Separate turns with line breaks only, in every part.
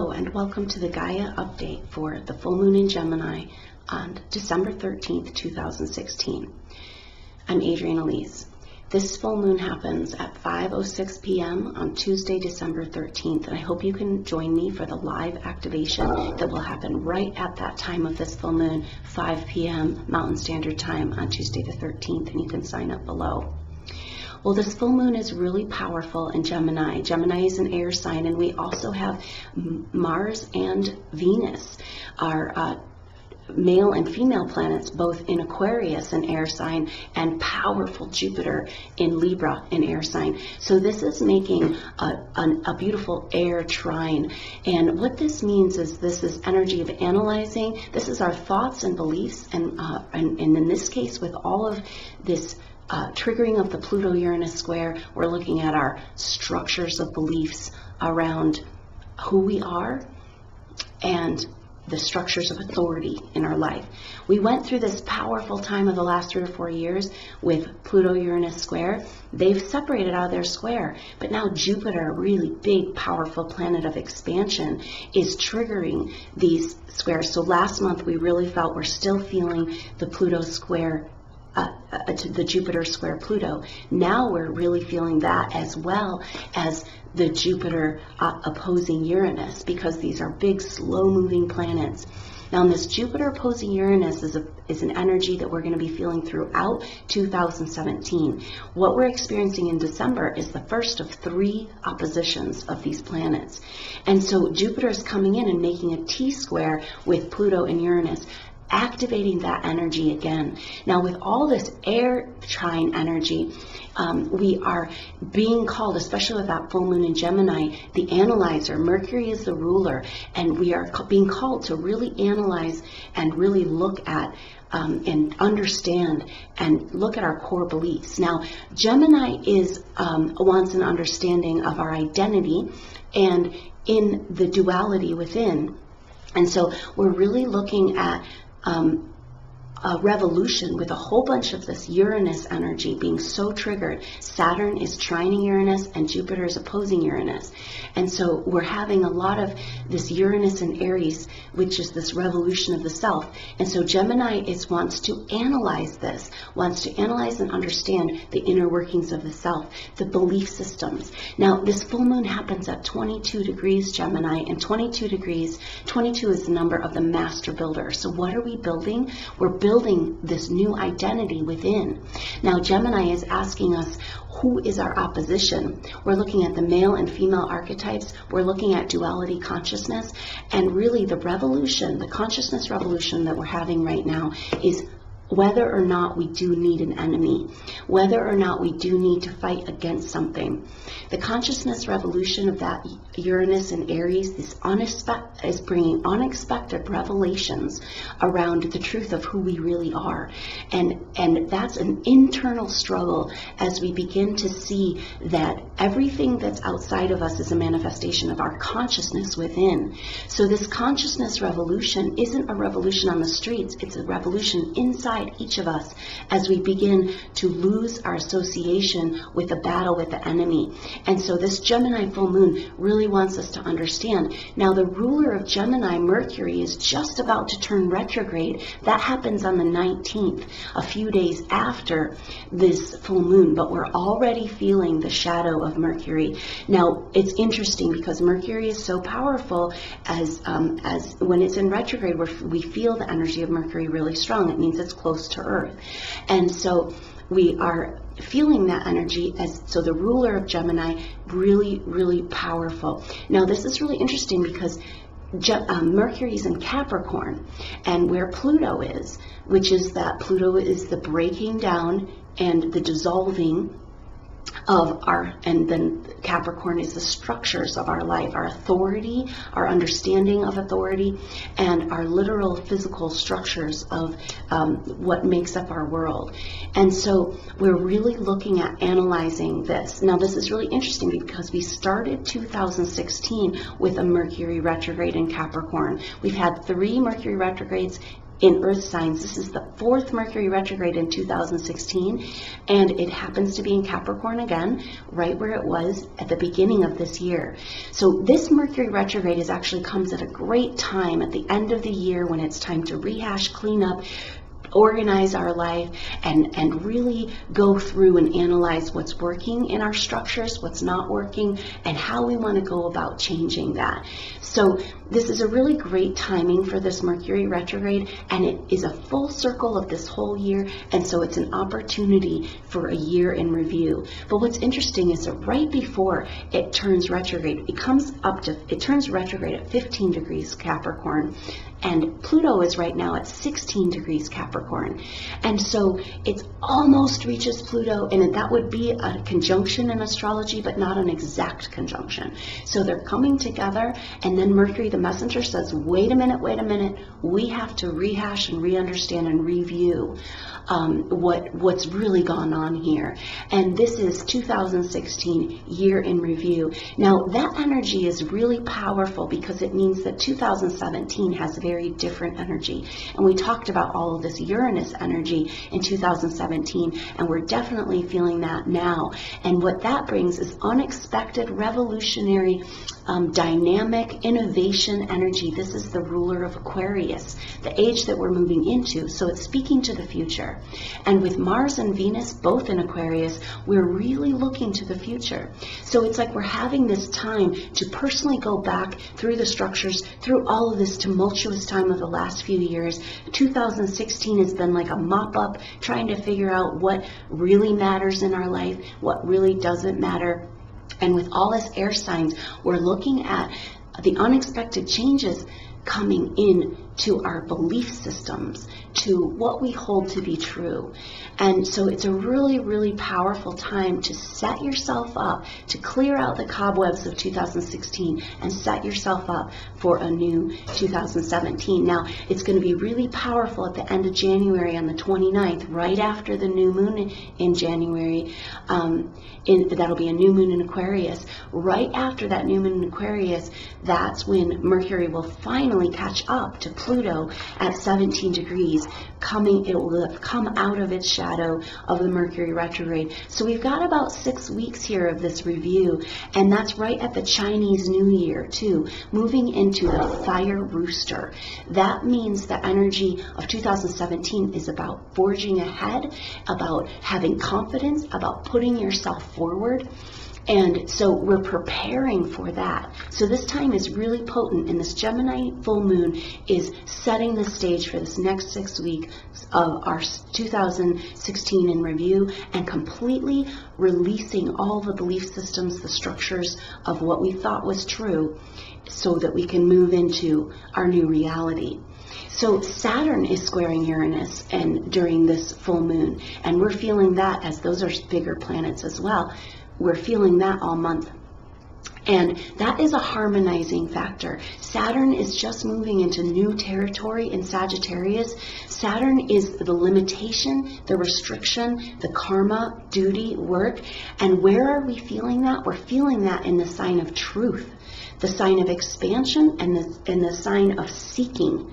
Hello and welcome to the Gaia update for the full moon in Gemini on December 13th, 2016. I'm Adrienne Elise. This full moon happens at 5:06 p.m. on Tuesday, December 13th, and I hope you can join me for the live activation that will happen right at that time of this full moon, 5 p.m. Mountain Standard Time on Tuesday the 13th, and you can sign up below. Well, this full moon is really powerful in Gemini. Gemini is an air sign, and we also have Mars and Venus, our male and female planets, both in Aquarius, an air sign, and powerful Jupiter in Libra, an air sign. So this is making a beautiful air trine. And what this means is this is energy of analyzing. This is our thoughts and beliefs, and in this case, with all of this triggering of the Pluto-Uranus Square, we're looking at our structures of beliefs around who we are and the structures of authority in our life. We went through this powerful time of the last 3 or 4 years with Pluto-Uranus Square. They've separated out of their square, but now Jupiter, a really big, powerful planet of expansion, is triggering these squares. So last month we really felt, we're still feeling the Pluto square, the Jupiter square Pluto. Now we're really feeling that, as well as the Jupiter opposing Uranus, because these are big, slow-moving planets. Now, this Jupiter opposing Uranus is an energy that we're going to be feeling throughout 2017. What we're experiencing in December is the first of 3 oppositions of these planets. And so Jupiter is coming in and making a T-square with Pluto and Uranus, activating that energy again. Now, with all this air trine energy, we are being called, especially with that full moon in Gemini, the analyzer. Mercury is the ruler, and we are being called to really analyze and really look at and understand and look at our core beliefs. Now, Gemini wants an understanding of our identity and in the duality within. And so we're really looking at a revolution with a whole bunch of this Uranus energy being so triggered. Saturn is trining Uranus and Jupiter is opposing Uranus. And so we're having a lot of this Uranus in Aries, which is this revolution of the self. And so Gemini wants to analyze this, wants to analyze and understand the inner workings of the self, the belief systems. Now, this full moon happens at 22 degrees Gemini, and 22 is the number of the master builder. So what are we building? We're building this new identity within. Now, Gemini is asking us, who is our opposition? We're looking at the male and female archetypes. We're looking at duality consciousness. And really the revolution, the consciousness revolution that we're having right now is whether or not we do need an enemy, whether or not we do need to fight against something. The consciousness revolution of that Uranus and Aries is bringing unexpected revelations around the truth of who we really are. And that's an internal struggle as we begin to see that everything that's outside of us is a manifestation of our consciousness within. So this consciousness revolution isn't a revolution on the streets, it's a revolution inside each of us as we begin to lose our association with the battle with the enemy. And so this Gemini full moon really wants us to understand. Now, the ruler of Gemini, Mercury, is just about to turn retrograde. That happens on the 19th, a few days after this full moon, but we're already feeling the shadow of Mercury. Now, it's interesting because Mercury is so powerful as when it's in retrograde, we feel the energy of Mercury really strong. It means it's close to Earth. And so we are feeling that energy so the ruler of Gemini, really, really powerful. Now, this is really interesting because Mercury's in Capricorn, and where Pluto is, which is that Pluto is the breaking down and the dissolving of and then Capricorn is the structures of our life, our authority, our understanding of authority, and our literal physical structures of what makes up our world. And so we're really looking at analyzing this. Now, this is really interesting because we started 2016 with a Mercury retrograde in Capricorn. We've had 3 Mercury retrogrades in Earth signs. This is the 4th Mercury retrograde in 2016, and it happens to be in Capricorn again, right where it was at the beginning of this year. So this Mercury retrograde actually comes at a great time at the end of the year when it's time to rehash, clean up, organize our life, and really go through and analyze what's working in our structures, what's not working, and how we want to go about changing that. So this is a really great timing for this Mercury retrograde, and it is a full circle of this whole year, and so it's an opportunity for a year in review. But what's interesting is that right before it turns retrograde, it turns retrograde at 15 degrees Capricorn, and Pluto is right now at 16 degrees Capricorn. And so it almost reaches Pluto, and that would be a conjunction in astrology, but not an exact conjunction. So they're coming together, and then Mercury, the messenger, says, wait a minute, we have to rehash and re-understand and review what's really gone on here. And this is 2016 year in review. Now that energy is really powerful because it means that 2017 has very different energy. And we talked about all of this Uranus energy in 2017, and we're definitely feeling that now. And what that brings is unexpected, revolutionary, dynamic, innovation energy. This is the ruler of Aquarius, the age that we're moving into. So it's speaking to the future. And with Mars and Venus both in Aquarius, we're really looking to the future. So it's like we're having this time to personally go back through the structures, through all of this tumultuous time of the last few years. 2016 has been like a mop-up, trying to figure out what really matters in our life, what really doesn't matter. And with all this air signs, we're looking at the unexpected changes coming in to our belief systems, to what we hold to be true. And so it's a really, really powerful time to set yourself up, to clear out the cobwebs of 2016 and set yourself up for a new 2017. Now, it's going to be really powerful at the end of January on the 29th, right after the new moon in January. That'll be a new moon in Aquarius. Right after that new moon in Aquarius, that's when Mercury will finally catch up to Pluto at 17 degrees. It will have come out of its shadow of the Mercury retrograde. So we've got about 6 weeks here of this review, and that's right at the Chinese New Year too, moving into the fire rooster. That means the energy of 2017 is about forging ahead, about having confidence, about putting yourself forward. And so we're preparing for that. So this time is really potent, and this Gemini full moon is setting the stage for this next 6 weeks of our 2016 in review, and completely releasing all the belief systems, the structures of what we thought was true, so that we can move into our new reality. So Saturn is squaring Uranus and during this full moon, and we're feeling that, as those are bigger planets as well. We're feeling that all month. And that is a harmonizing factor. Saturn is just moving into new territory in Sagittarius. Saturn is the limitation, the restriction, the karma, duty, work. And where are we feeling that? We're feeling that in the sign of truth, the sign of expansion, and the sign of seeking.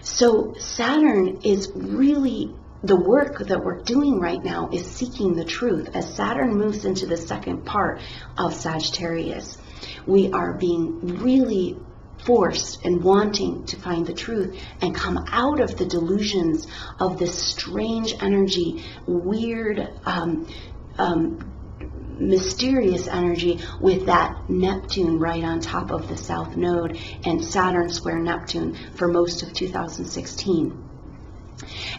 So Saturn is really, the work that we're doing right now is seeking the truth. As Saturn moves into the second part of Sagittarius, we are being really forced and wanting to find the truth and come out of the delusions of this strange energy, weird, mysterious energy, with that Neptune right on top of the South Node and Saturn square Neptune for most of 2016.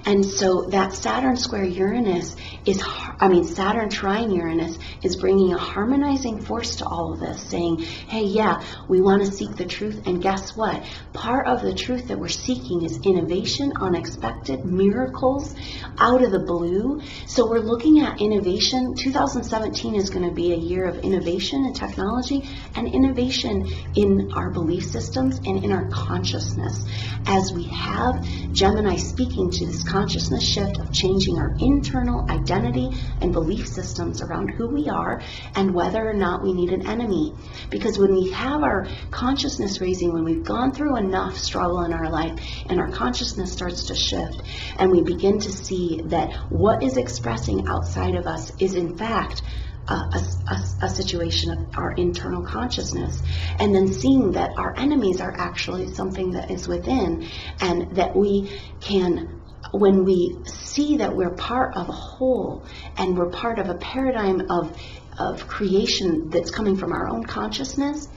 And so that Saturn square Uranus Saturn trine Uranus is bringing a harmonizing force to all of this, saying, hey, yeah, we want to seek the truth, and guess what? Part of the truth that we're seeking is innovation, unexpected, miracles out of the blue. So we're looking at innovation. 2017 is going to be a year of innovation in technology and innovation in our belief systems and in our consciousness, as we have Gemini speaking into this consciousness shift of changing our internal identity and belief systems around who we are and whether or not we need an enemy. Because when we have our consciousness raising, when we've gone through enough struggle in our life and our consciousness starts to shift and we begin to see that what is expressing outside of us is in fact a situation of our internal consciousness, and then seeing that our enemies are actually something that is within, and that we can, when we see that we're part of a whole and we're part of a paradigm of creation that's coming from our own consciousness,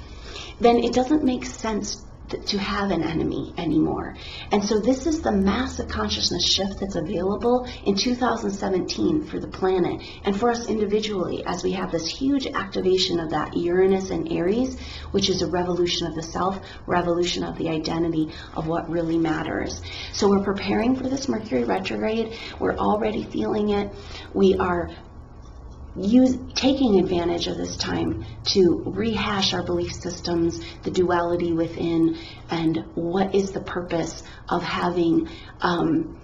then it doesn't make sense to have an enemy anymore. And so this is the massive consciousness shift that's available in 2017 for the planet and for us individually, as we have this huge activation of that Uranus and Aries, which is a revolution of the self, revolution of the identity of what really matters. So we're preparing for this Mercury retrograde. We're already feeling it. We are taking advantage of this time to rehash our belief systems, the duality within, and what is the purpose of having an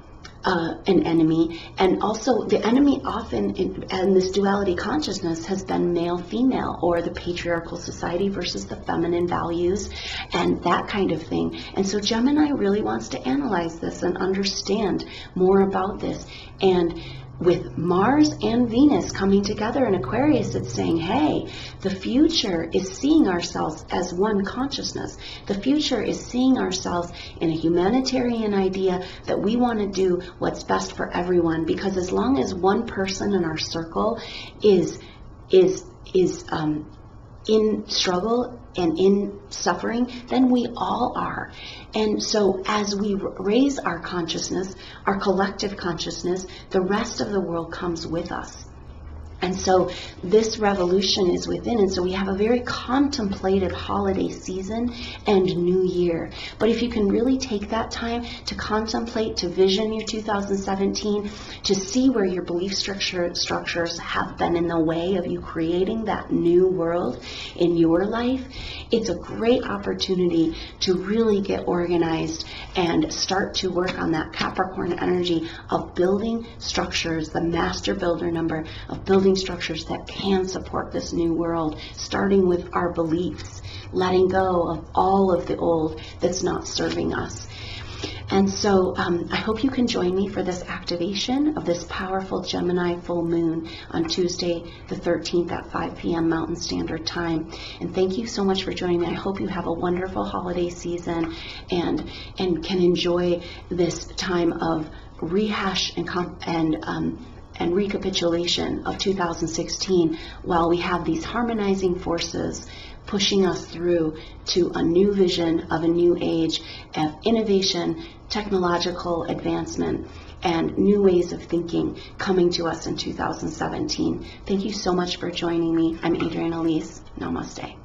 enemy. And also the enemy often in this duality consciousness has been male-female, or the patriarchal society versus the feminine values and that kind of thing. And so Gemini really wants to analyze this and understand more about this. And with Mars and Venus coming together in Aquarius, it's saying, hey, the future is seeing ourselves as one consciousness. The future is seeing ourselves in a humanitarian idea that we want to do what's best for everyone. Because as long as one person in our circle is in struggle and in suffering, then we all are. And so as we raise our consciousness, our collective consciousness, the rest of the world comes with us. And so this revolution is within, and so we have a very contemplative holiday season and new year. But if you can really take that time to contemplate, to vision your 2017, to see where your belief structures have been in the way of you creating that new world in your life, it's a great opportunity to really get organized and start to work on that Capricorn energy of building structures, the master builder number of building structures that can support this new world, starting with our beliefs, letting go of all of the old that's not serving us. And so I hope you can join me for this activation of this powerful Gemini full moon on Tuesday the 13th at 5 p.m. Mountain Standard Time. And thank you so much for joining me. I hope you have a wonderful holiday season and can enjoy this time of rehash and recapitulation of 2016 while we have these harmonizing forces pushing us through to a new vision of a new age of innovation, technological advancement, and new ways of thinking coming to us in 2017. Thank you so much for joining me. I'm Adrienne Elise. Namaste.